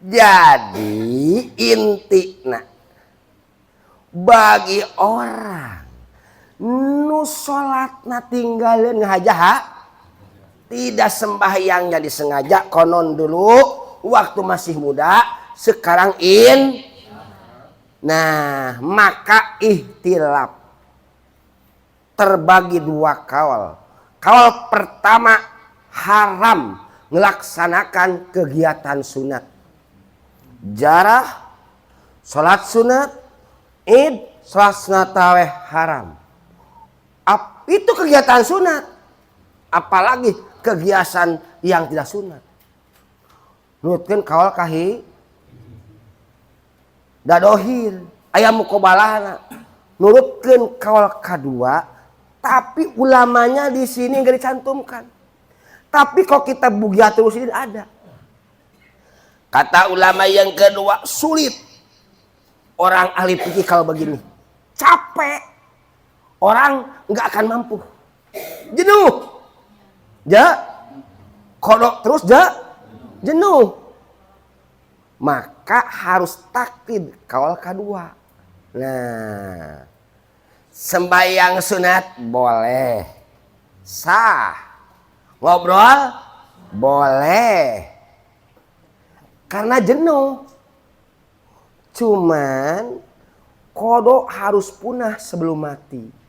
Jadi intina bagi orang nu salatna tinggalin ngahaja tidak sembahyangnya disengaja konon dulu waktu masih muda sekarang nah maka ihtilaf terbagi dua kaul. Kaul pertama haram melaksanakan kegiatan sunat jarah salat sunat id salat sunat tarawih haram. Itu kegiatan sunat, apalagi kegiatan yang tidak sunat. Nurutkeun kaul kahi dadohir aya muqabalahna. Nurutkeun kaul kadua, tapi ulamanya di sini enggak dicantumkan. Tapi kok kita bugia terus ini ada. Kata ulama yang kedua, sulit orang ahli fikih kalau begini. Capek. Orang nggak akan mampu. Jenuh. Kodok terus jenuh. Maka harus taklid kaul kedua. Nah, sembahyang sunat boleh. Sah. Ngobrol boleh. Karena jenuh. Cuman kodok harus punah sebelum mati.